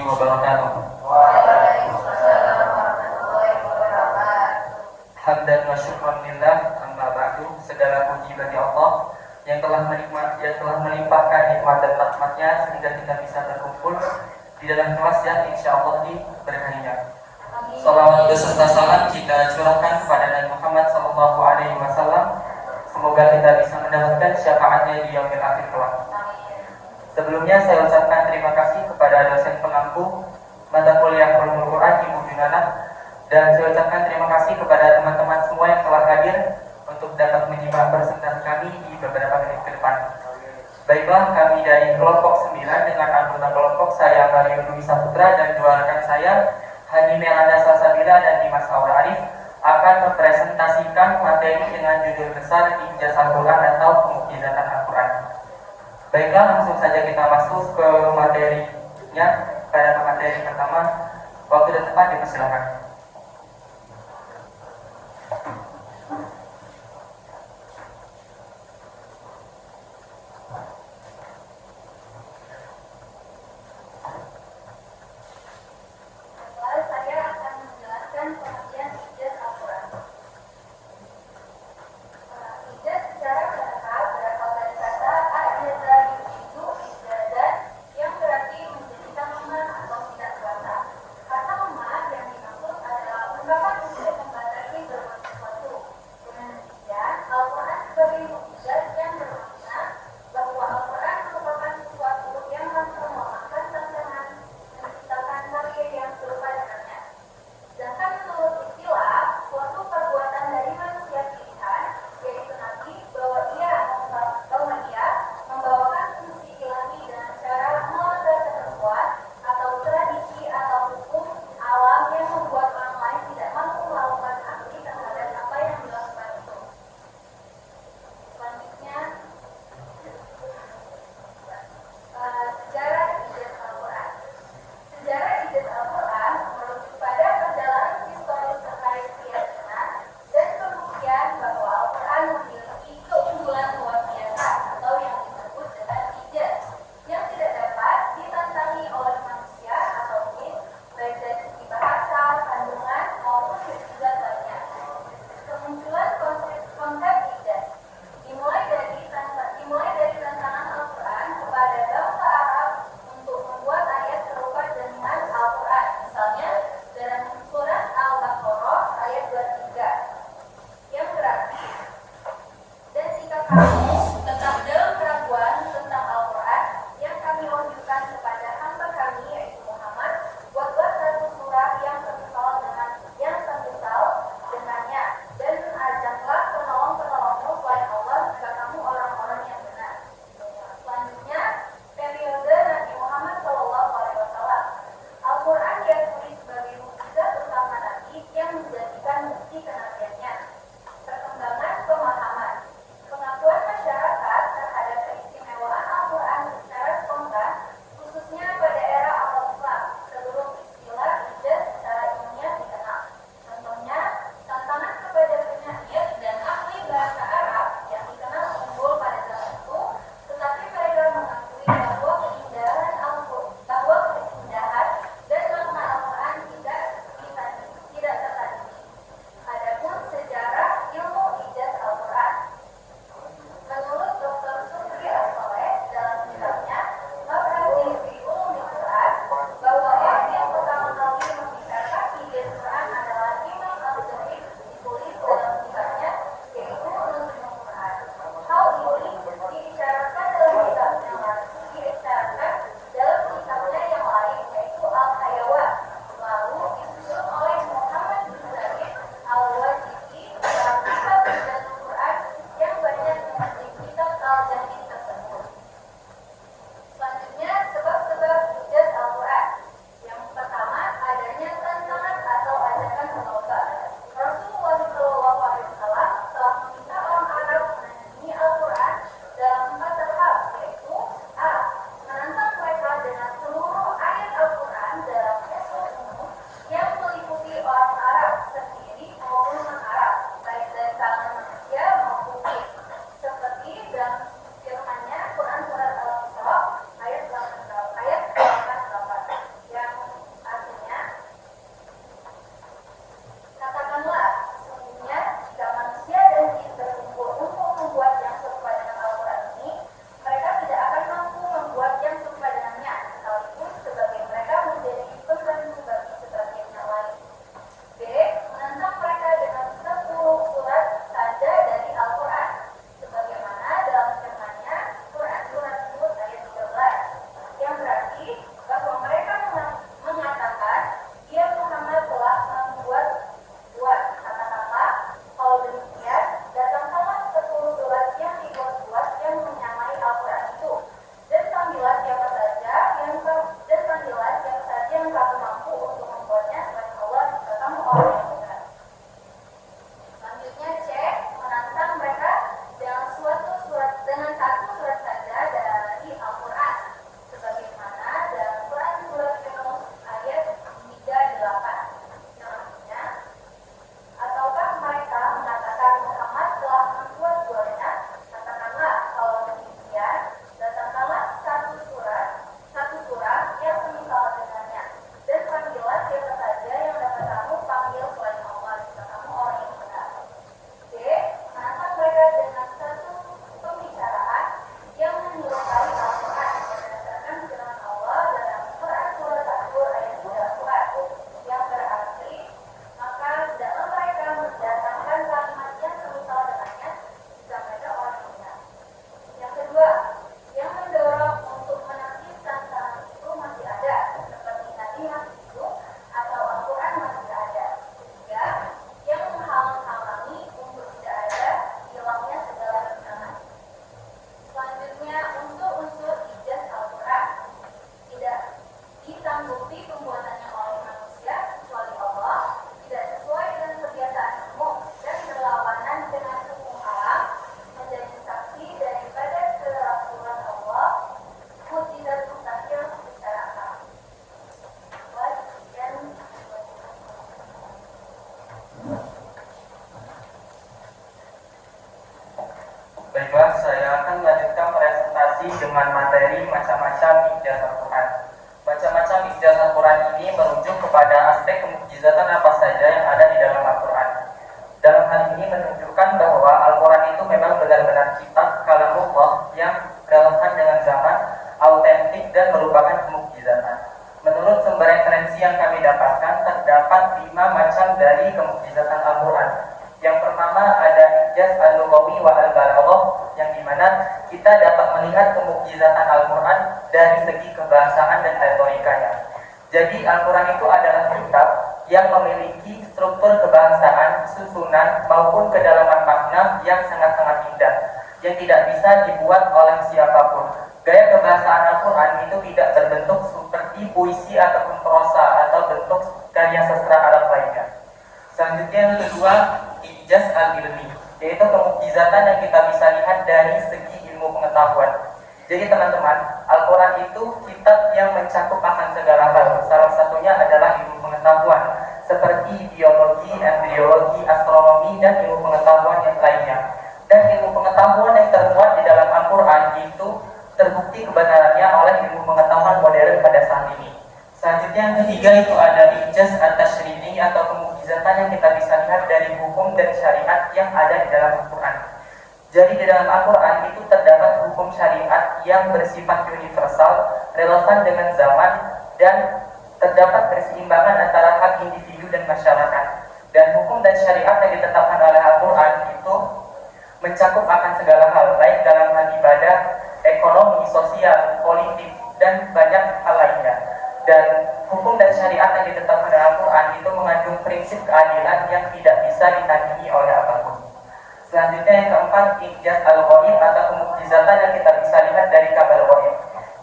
wabarakatuh. Waalaikumsalam warahmatullahi wabarakatuh. Hamdan wa syukran lillah, amma ba'du. Segala puji bagi Allah yang telah melimpahkan nikmat dan rahmatnya sehingga kita bisa berkumpul di dalam kelas yang insyaallah diberkahinya. Salawat beserta salam kita curahkan kepada Nabi Muhammad sallallahu alaihi wasallam. Semoga kita bisa mendapatkan syafaatnya di yaumil akhir kelak. Sebelumnya saya ucapkan terima kasih kepada dosen pengampu mata kuliah Ulumul Quran Ibu Yunana, dan saya ucapkan terima kasih kepada teman-teman semua yang telah hadir untuk dapat menyimak presentasi kami di beberapa menit ke depan. Baiklah, kami dari kelompok 9 dengan anggota kelompok saya Mario Dwi Saputra dan dua rekan saya Hani Melanda Salsabila dan Dimas Aura Arif akan mempresentasikan materi dengan judul besar Ijaz Al-Quran atau Pemukjizatan Al-Quran. Baiklah, langsung saja kita masuk ke materinya. Pada materi pertama, waktu dan tempat dipersilakan. Yang berarti menjadikan lemah atau tidak kuasa. Kata lemah yang dimaksud dari macam-macam ijaz Al-Quran. Macam-macam ijaz Al-Quran ini merujuk kepada aspek kemukjizatan apa saja yang ada di dalam Al-Quran. Dalam hal ini menunjukkan bahwa Al-Quran itu memang benar-benar kitab kalamullah yang relevan dengan zaman, autentik dan merupakan kemukjizatan. Menurut sumber referensi yang kami dapatkan, terdapat 5 macam dari kemukjizatan Al-Quran. Yang pertama ada ijaz al-lughawi wa al-balaghah, yang dimana kita dapat melihat kemukjizatan Al-Quran dari segi kebahasaan dan retorikanya. Jadi Al-Quran itu adalah kitab yang memiliki struktur kebahasaan, susunan maupun kedalaman makna yang sangat-sangat indah, yang tidak bisa dibuat oleh siapapun. Gaya kebahasaan Al-Quran itu tidak berbentuk seperti puisi ataupun prosa atau bentuk karya sastra Arab lainnya. Selanjutnya yang kedua, ijaz al-ilmi, yaitu kemukjizatan yang kita bisa lihat dari segi ilmu pengetahuan. Jadi teman-teman, Al-Quran itu kitab yang mencakup akan segala hal. Salah satunya adalah ilmu pengetahuan, seperti biologi, embriologi, astronomi, dan ilmu pengetahuan yang lainnya. Dan ilmu pengetahuan yang termuat di dalam Al-Quran itu terbukti kebenarannya oleh ilmu pengetahuan modern pada saat ini. Selanjutnya yang ketiga itu ada ijaz at-tashri'i atau kemukjizatan yang kita bisa lihat dari hukum dan syariat yang ada di dalam Al-Quran. Jadi di dalam Al-Quran itu terdapat hukum syariat yang bersifat universal, relevan dengan zaman, dan terdapat keseimbangan antara hak individu dan masyarakat. Dan hukum dan syariat yang ditetapkan oleh Al-Quran itu mencakup akan segala hal, baik dalam hal ibadah, ekonomi, sosial, politik, dan banyak hal lainnya. Dan hukum dan syariat yang ditetapkan dalam Al-Quran itu mengandung prinsip keadilan yang tidak bisa ditandingi oleh apapun. Selanjutnya yang keempat, ijaz al-ghaib atau kemukjizatan yang kita bisa lihat dari kabar ghaib.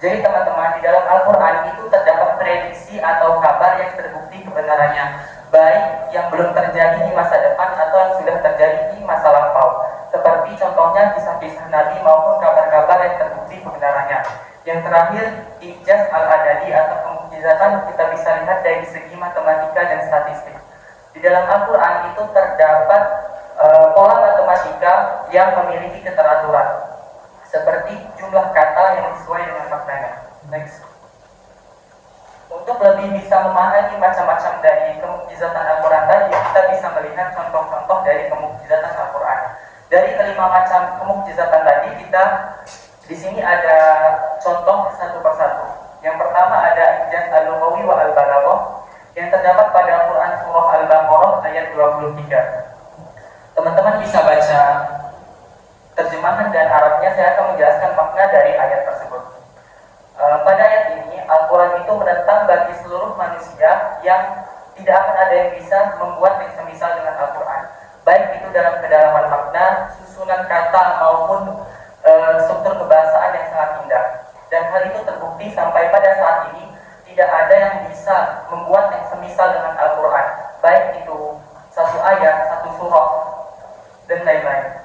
Jadi teman-teman, di dalam Al-Quran itu terdapat prediksi atau kabar yang terbukti kebenarannya, baik yang belum terjadi di masa depan atau yang sudah terjadi di masa lampau. Seperti contohnya kisah-kisah Nabi maupun kabar-kabar yang terbukti kebenarannya. Yang terakhir, ijaz al-adadi atau kemukjizatan kita bisa lihat dari segi matematika dan statistik. Di dalam Al-Quran itu terdapat pola matematika yang memiliki keteraturan, seperti jumlah kata yang sesuai dengan maknanya. Next. Untuk lebih bisa memahami macam-macam dari kemukjizatan Al-Quran tadi, kita bisa melihat contoh-contoh dari kemukjizatan Al-Quran. Dari kelima macam kemukjizatan tadi, kita di sini ada contoh satu persatu. Yang pertama ada ijaz al-lughawi wa al-balaghah yang terdapat pada Al-Quran surah Al-Baqarah ayat 23. Teman-teman bisa baca terjemahan dan Arabnya, saya akan menjelaskan makna dari ayat tersebut. Pada ayat ini, Al-Quran itu menentang bagi seluruh manusia yang tidak akan ada yang bisa membuat yang semisal dengan Al-Quran, baik itu dalam kedalaman makna, susunan kata, maupun struktur kebahasaan yang sangat indah. Dan hal itu terbukti sampai pada saat ini, tidak ada yang bisa membuat yang semisal dengan Al-Quran, baik itu satu ayat, satu surah, dan lain-lain.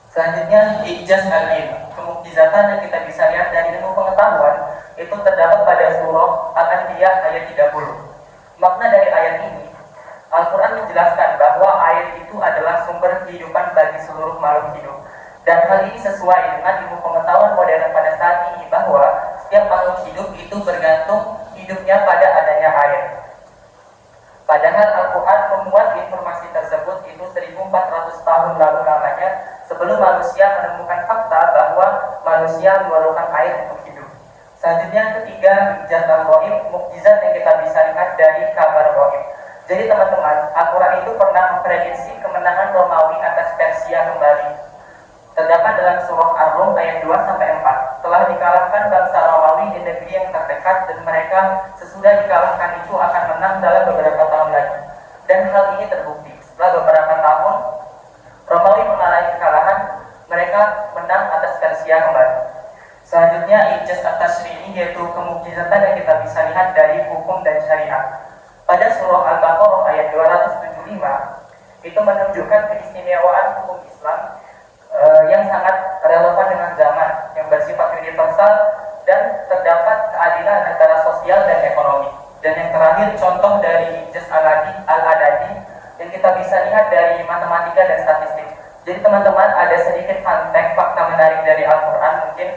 Selanjutnya, ijaz al-ilm, kemukjizatan yang kita bisa lihat dari ilmu pengetahuan itu terdapat pada surah Al-Anbiya ayat 30. Makna dari ayat ini, Al-Quran menjelaskan bahwa air itu adalah sumber kehidupan bagi seluruh makhluk hidup. Dan hal ini sesuai dengan ilmu pengetahuan modern pada saat ini, bahwa setiap makhluk hidup itu bergantung hidupnya pada adanya air. Padahal Al-Quran memuat informasi tersebut itu 1400 tahun lalu lamanya, sebelum manusia menemukan fakta bahwa manusia memerlukan air untuk hidup. Selanjutnya ketiga, ijaz al-ghaib, mukjizat yang kita bisa lihat dari kabar ghaib. Jadi teman-teman, Al-Quran itu pernah memprediksi kemenangan Romawi atas Persia kembali. Terdapat dalam surah Ar-Rum ayat 2-4. Telah dikalahkan bangsa Romawi di negeri yang terdekat, dan mereka sesudah dikalahkan itu akan menang dalam beberapa tahun lagi. Dan hal ini terbukti. Setelah beberapa tahun Romawi mengalami kekalahan, mereka menang atas Persia kembali. Selanjutnya ijaz at-tashri'i, yaitu kemukjizatan yang kita bisa lihat dari hukum dan syariat. Pada surah Al-Baqarah ayat 275 itu menunjukkan keistimewaan hukum Islam yang sangat relevan dengan zaman, yang bersifat universal, dan terdapat keadilan antara sosial dan ekonomi. Dan yang terakhir, contoh dari ijaz al-adadi yang kita bisa lihat dari matematika dan statistik. Jadi teman-teman, ada sedikit fun fact, fakta menarik dari Al-Quran mungkin.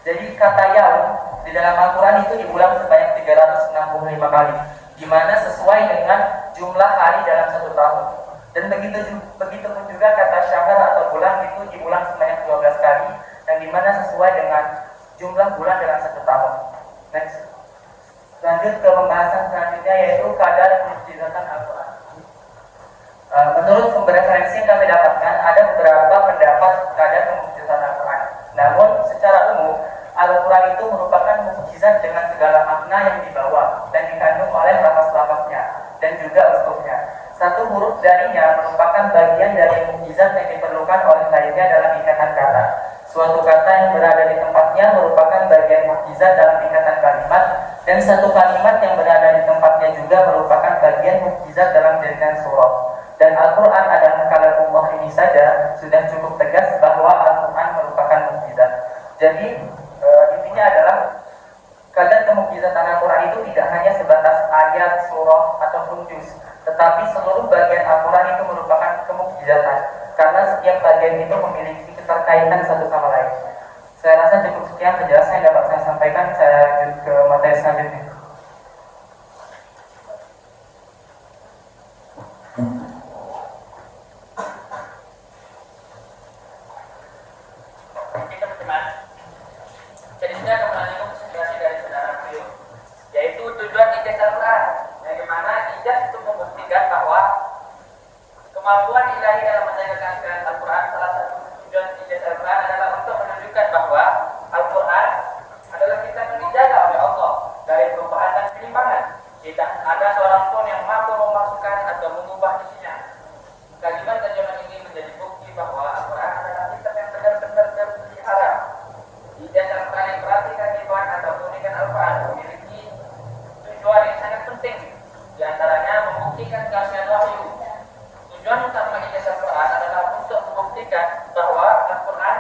Jadi kata yaum di dalam Al-Quran itu diulang sebanyak 365 kali, di mana sesuai dengan jumlah hari dalam satu tahun. Dan begitu pun juga kata syahr atau bulan itu diulang sebanyak 12 kali, yang di mana sesuai dengan jumlah bulan dalam satu tahun. Next. Lanjut ke pembahasan selanjutnya, yaitu kadar mukjizatan Al-Quran. Menurut sumber referensi yang kami dapatkan, ada beberapa pendapat kadar mukjizatan Al-Quran. Namun secara umum, Al-Quran itu merupakan mukjizat dengan segala makna yang dibawa dan dikandung oleh lafaz-lafaznya dan juga uslubnya. Satu huruf darinya merupakan bagian dari mukjizat yang diperlukan oleh lainnya dalam ikatan kata. Suatu kata yang berada di tempatnya merupakan bagian mukjizat dalam ikatan kalimat, dan satu kalimat yang berada di tempatnya juga merupakan bagian mukjizat dalam jaringan surah. Dan Al-Quran adalah kalamullah ini saja sudah cukup tegas bahwa Al-Quran merupakan mukjizat. Jadi intinya adalah kadar kemukjizatan Al-Quran itu tidak hanya sebatas ayat, surah, ataupun juz, tetapi seluruh bagian Al-Quran itu merupakan kemukjizatan, karena setiap bagian itu memiliki keterkaitan satu sama lain. Saya rasa cukup sekian penjelasan yang dapat saya sampaikan. Saya lanjut ke materi selanjutnya. Oke teman-teman, jadi sudah kembali konsentrasi dari saudara beliau, yaitu tujuan ijaz Al-Quran. Bagaimana ijaz itu membuktikan bahwa kemampuan ilahi dalam menjalankan Al-Quran. Salah satu tujuan ijaz Al-Quran adalah untuk menunjukkan bahwa Al-Quran adalah kitab yang dijaga oleh Allah dari perubahan dan penyimpangan. Tidak ada seorang pun yang mampu memasukkan atau mengubah isinya. Kalimat terjemahan ini menjadi bukti bahwa Al-Quran adalah kitab yang benar-benar terpelihara. Ijaz Al-Quran yang perhatikan iman atau keunikan Al-Quran memiliki tujuan yang sangat penting, di antaranya membuktikan keaslian wahyu. Tujuan utama ijaz Al-Quran adalah untuk membuktikan bahwa Al-Quran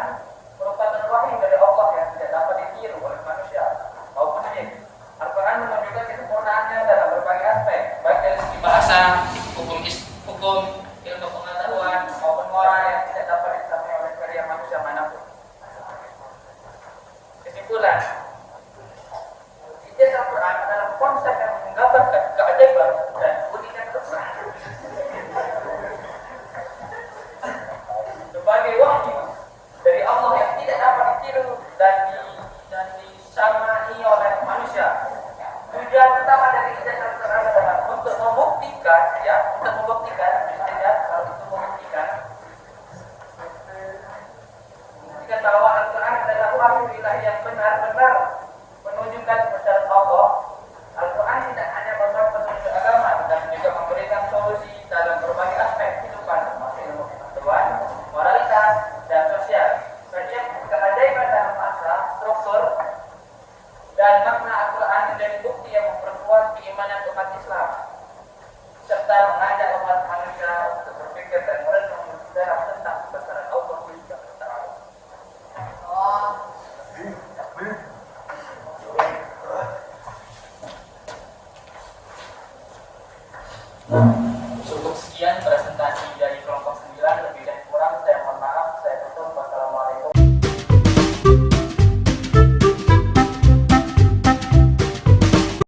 merupakan wahyu dari Allah yang tidak dapat ditiru oleh manusia maupun jin. Al-Quran menunjukkan kesempurnaannya dalam berbagai aspek, baik dari segi bahasa, hukum, ilmu pengetahuan maupun moral yang tidak dapat dicapai oleh karya manusia manapun. Kesimpulan, ijaz Al-Quran adalah konsep yang menggambarkan keajaiban dan keunikan Al-Quran sebagai wahyu dari Allah yang tidak dapat ditiru dan disamai oleh manusia. Tujuan utama dari ijaz Al-Quran adalah untuk membuktikan, bahwa Al-Quran adalah wahyu ilahi yang benar-benar menunjukkan kebesaran Allah. Al-Quran tidak hanya memberi petunjuk agama, tetapi juga memberikan solusi dalam berbagai aspek kehidupan, termasuk ilmu pengetahuan, moralitas, dan sosial. Bagian keajaiban dalam asal, struktur, dan makna Al-Quran menjadi bukti yang memperkuat keimanan umat Islam, serta mengajak umat manusia untuk berpikir dan merenung tentang kebesaran Allah Subhanahu wa Ta'ala. Oh.